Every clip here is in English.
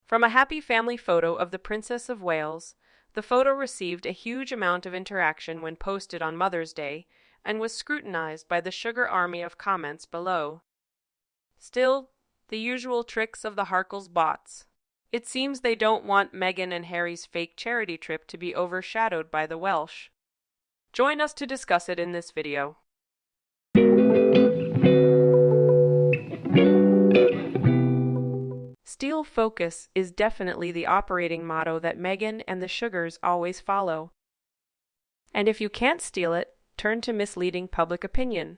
From a happy family photo of the Princess of Wales, the photo received a huge amount of interaction when posted on Mother's Day and was scrutinized by the sugar army of comments below. Still, the usual tricks of the Harkles bots. It seems they don't want Meghan and Harry's fake charity trip to be overshadowed by the Welsh. Join us to discuss it in this video. Steel focus is definitely the operating motto that Meghan and the Sugars always follow. And if you can't steal it, turn to misleading public opinion.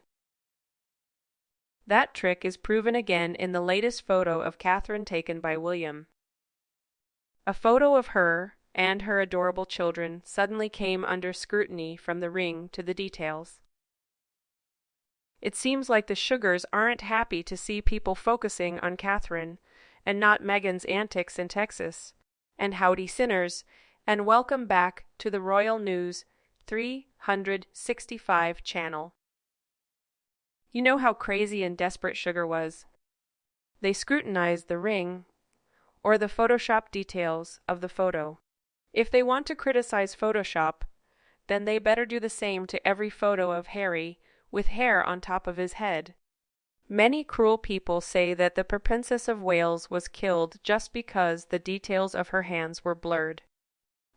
That trick is proven again in the latest photo of Catherine taken by William. A photo of her and her adorable children suddenly came under scrutiny from the ring to the details. It seems like the Sugars aren't happy to see people focusing on Catherine and not Meghan's antics in Texas. And howdy sinners, and welcome back to the Royal News 365 channel. You know how crazy and desperate Sugar was. They scrutinized the ring, or the Photoshop details of the photo. If they want to criticize Photoshop, then they better do the same to every photo of Harry with hair on top of his head. Many cruel people say that the Princess of Wales was killed just because the details of her hands were blurred.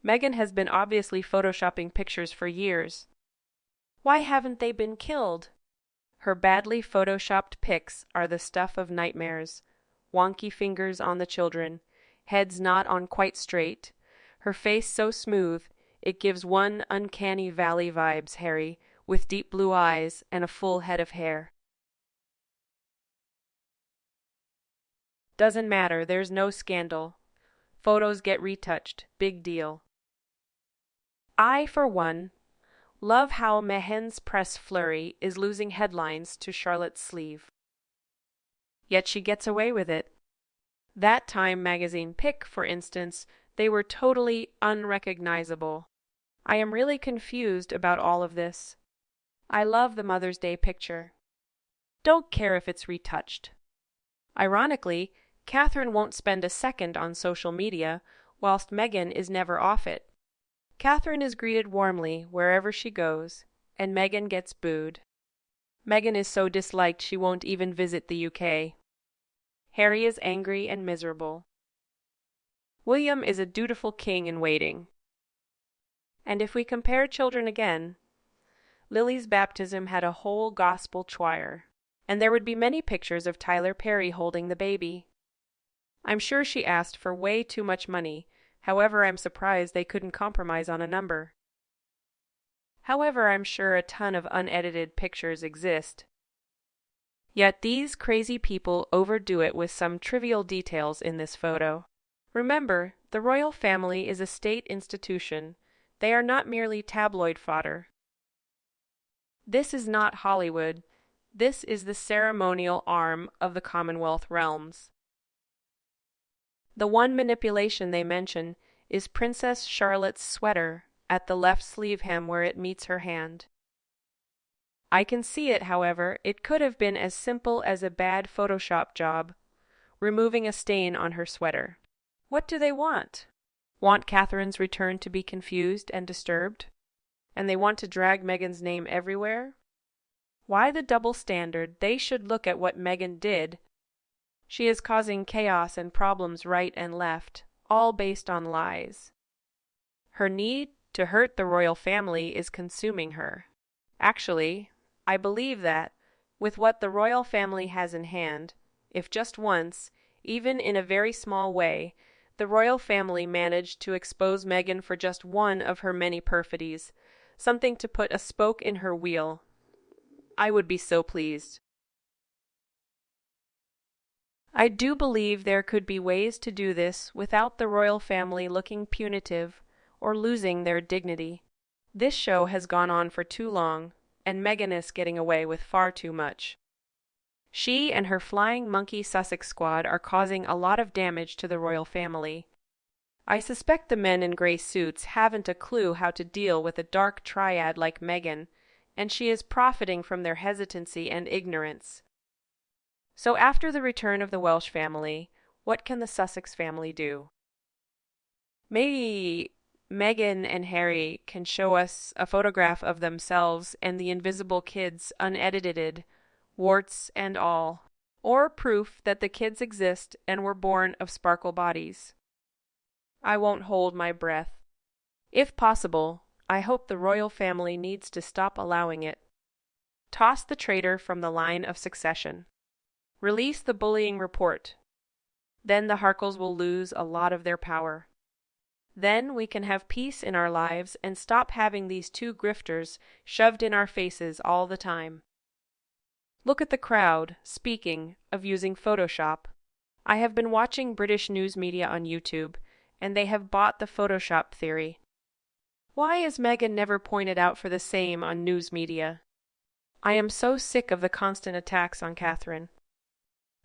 Meghan has been obviously photoshopping pictures for years. Why haven't they been killed? Her badly photoshopped pics are the stuff of nightmares. Wonky fingers on the children, heads not on quite straight, her face so smooth it gives one uncanny valley vibes, Harry, with deep blue eyes and a full head of hair. Doesn't matter, there's no scandal. Photos get retouched, big deal. I, for one, love how Meghan's press flurry is losing headlines to Charlotte's sleeve. Yet she gets away with it. That Time magazine pic, for instance, they were totally unrecognizable. I am really confused about all of this. I love the Mother's Day picture. Don't care if it's retouched. Ironically, Catherine won't spend a second on social media, whilst Meghan is never off it. Catherine is greeted warmly wherever she goes, and Meghan gets booed. Meghan is so disliked she won't even visit the UK. Harry is angry and miserable. William is a dutiful king in waiting. And if we compare children again, Lily's baptism had a whole gospel choir, and there would be many pictures of Tyler Perry holding the baby. I'm sure she asked for way too much money, however I'm surprised they couldn't compromise on a number. However, I'm sure a ton of unedited pictures exist. Yet these crazy people overdo it with some trivial details in this photo. Remember, the royal family is a state institution. They are not merely tabloid fodder. This is not Hollywood. This is the ceremonial arm of the Commonwealth realms. The one manipulation they mention is Princess Charlotte's sweater at the left sleeve hem where it meets her hand. I can see it, however, it could have been as simple as a bad Photoshop job, removing a stain on her sweater. What do they want? Want Catherine's return to be confused and disturbed? And they want to drag Meghan's name everywhere? Why the double standard? They should look at what Meghan did. She is causing chaos and problems right and left, all based on lies. Her need to hurt the royal family is consuming her. Actually, I believe that, with what the royal family has in hand, if just once, even in a very small way, the royal family managed to expose Meghan for just one of her many perfidies, something to put a spoke in her wheel, I would be so pleased. I do believe there could be ways to do this without the royal family looking punitive or losing their dignity. This show has gone on for too long, and Meghan is getting away with far too much. She and her flying monkey Sussex squad are causing a lot of damage to the royal family. I suspect the men in gray suits haven't a clue how to deal with a dark triad like Meghan, and she is profiting from their hesitancy and ignorance. So after the return of the Welsh family, What can the Sussex family do? Maybe Meghan and Harry can show us a photograph of themselves and the invisible kids unedited, warts and all, or proof that the kids exist and were born of sparkle bodies. I won't hold my breath. If possible, I hope the royal family needs to stop allowing it. Toss the traitor from the line of succession. Release the bullying report. Then the Harkles will lose a lot of their power. Then we can have peace in our lives and stop having these two grifters shoved in our faces all the time. Look at the crowd, speaking of using Photoshop. I have been watching British news media on YouTube, and they have bought the Photoshop theory. Why is Meghan never pointed out for the same on news media? I am so sick of the constant attacks on Catherine.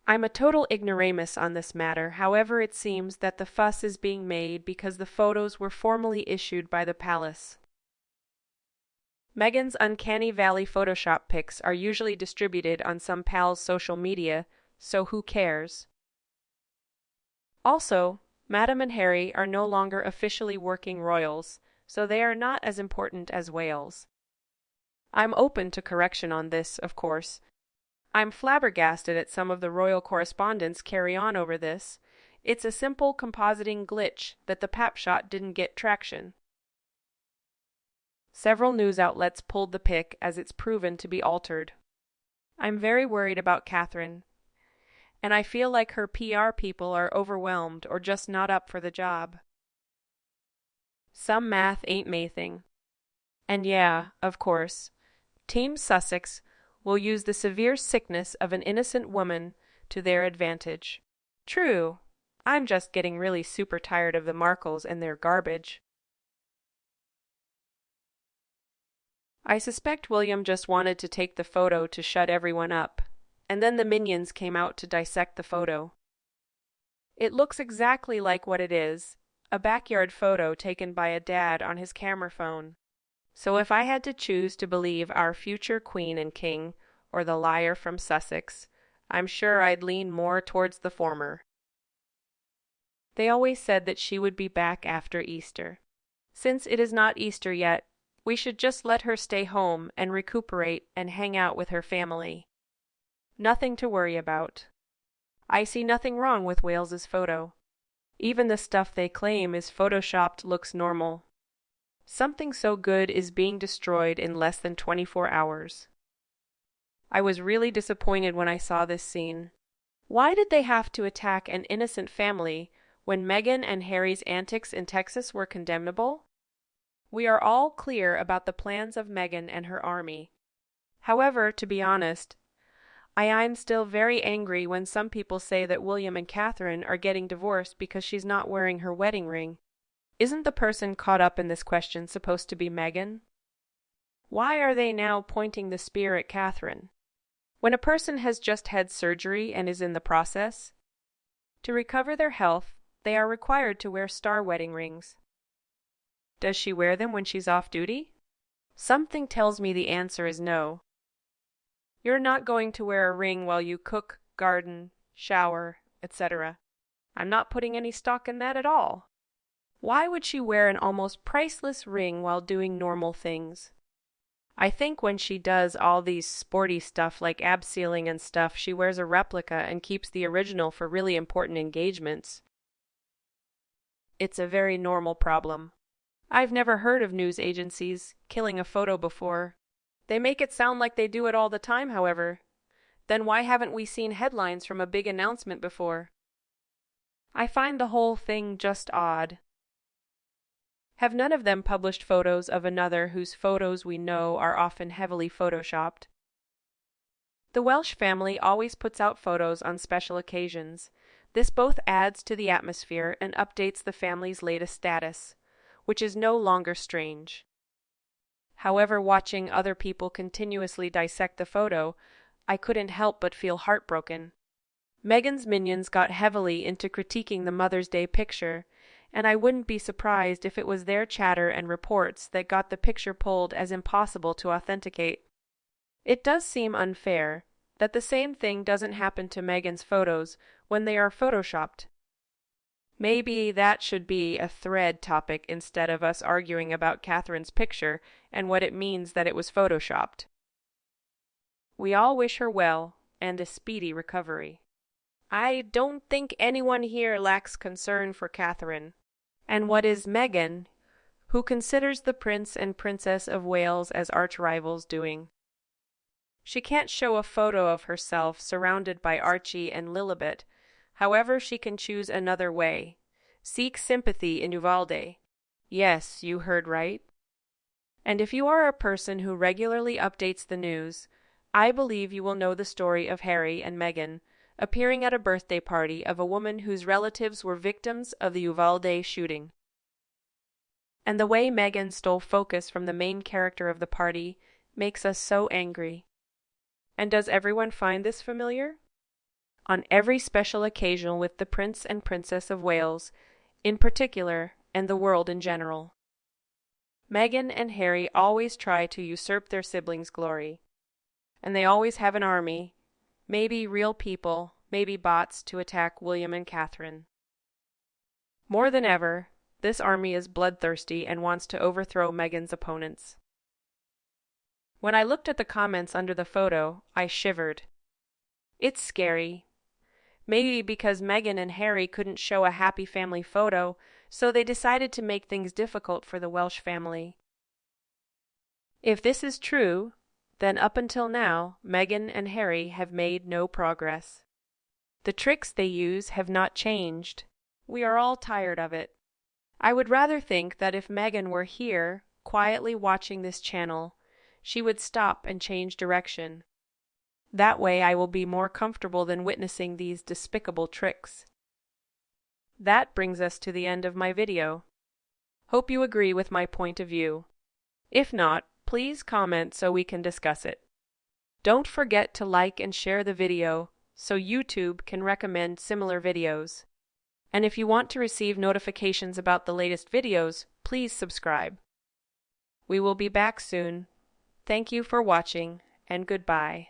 I'm a total ignoramus on this matter, however it seems that the fuss is being made because the photos were formally issued by the palace. Meghan's uncanny valley Photoshop pics are usually distributed on some pal's social media, so who cares? Also, Madam and Harry are no longer officially working royals, so they are not as important as Wales. I'm open to correction on this, of course. I'm flabbergasted at some of the royal correspondence carry on over this. It's a simple compositing glitch that the pap shot didn't get traction. Several news outlets pulled the pic as it's proven to be altered. I'm very worried about Catherine, and I feel like her PR people are overwhelmed or just not up for the job. Some math ain't mathing. And yeah, of course, Team Sussex will use the severe sickness of an innocent woman to their advantage. True, I'm just getting really super tired of the Markles and their garbage. I suspect William just wanted to take the photo to shut everyone up, and then the minions came out to dissect the photo. It looks exactly like what it is, a backyard photo taken by a dad on his camera phone. So if I had to choose to believe our future queen and king, or the liar from Sussex, I'm sure I'd lean more towards the former. They always said that she would be back after Easter. Since it is not Easter yet, we should just let her stay home and recuperate and hang out with her family. Nothing to worry about. I see nothing wrong with Wales's photo. Even the stuff they claim is photoshopped looks normal. Something so good is being destroyed in less than 24 hours. I was really disappointed when I saw this scene. Why did they have to attack an innocent family when Meghan and Harry's antics in Texas were condemnable? We are all clear about the plans of Meghan and her army. However, to be honest, I'm still very angry when some people say that William and Catherine are getting divorced because she's not wearing her wedding ring. Isn't the person caught up in this question supposed to be Meghan? Why are they now pointing the spear at Catherine? When a person has just had surgery and is in the process, to recover their health, they are required to wear star wedding rings. Does she wear them when she's off duty? Something tells me the answer is no. You're not going to wear a ring while you cook, garden, shower, etc. I'm not putting any stock in that at all. Why would she wear an almost priceless ring while doing normal things? I think when she does all these sporty stuff like abseiling and stuff, she wears a replica and keeps the original for really important engagements. It's a very normal problem. I've never heard of news agencies killing a photo before. They make it sound like they do it all the time, however. Then why haven't we seen headlines from a big announcement before? I find the whole thing just odd. Have none of them published photos of another whose photos we know are often heavily photoshopped? The Welsh family always puts out photos on special occasions. This both adds to the atmosphere and updates the family's latest status, which is no longer strange. However, watching other people continuously dissect the photo, I couldn't help but feel heartbroken. Meghan's minions got heavily into critiquing the Mother's Day picture, and I wouldn't be surprised if it was their chatter and reports that got the picture pulled as impossible to authenticate. It does seem unfair, that the same thing doesn't happen to Meghan's photos when they are photoshopped. Maybe that should be a thread topic instead of us arguing about Catherine's picture and what it means that it was photoshopped. We all wish her well and a speedy recovery. I don't think anyone here lacks concern for Catherine. And what is Meghan, who considers the Prince and Princess of Wales as arch-rivals, doing? She can't show a photo of herself surrounded by Archie and Lilibet. However, she can choose another way. Seek sympathy in Uvalde. Yes, you heard right. And if you are a person who regularly updates the news, I believe you will know the story of Harry and Meghan appearing at a birthday party of a woman whose relatives were victims of the Uvalde shooting. And the way Meghan stole focus from the main character of the party makes us so angry. And does everyone find this familiar? On every special occasion with the Prince and Princess of Wales, in particular, and the world in general, Meghan and Harry always try to usurp their siblings' glory. And they always have an army, maybe real people, maybe bots, to attack William and Catherine. More than ever, this army is bloodthirsty and wants to overthrow Meghan's opponents. When I looked at the comments under the photo, I shivered. It's scary. Maybe because Meghan and Harry couldn't show a happy family photo, so they decided to make things difficult for the Welsh family. If this is true, then up until now, Meghan and Harry have made no progress. The tricks they use have not changed. We are all tired of it. I would rather think that if Meghan were here, quietly watching this channel, she would stop and change direction. That way I will be more comfortable than witnessing these despicable tricks. That brings us to the end of my video. Hope you agree with my point of view. If not, please comment so we can discuss it. Don't forget to like and share the video so YouTube can recommend similar videos. And if you want to receive notifications about the latest videos, please subscribe. We will be back soon. Thank you for watching, and goodbye.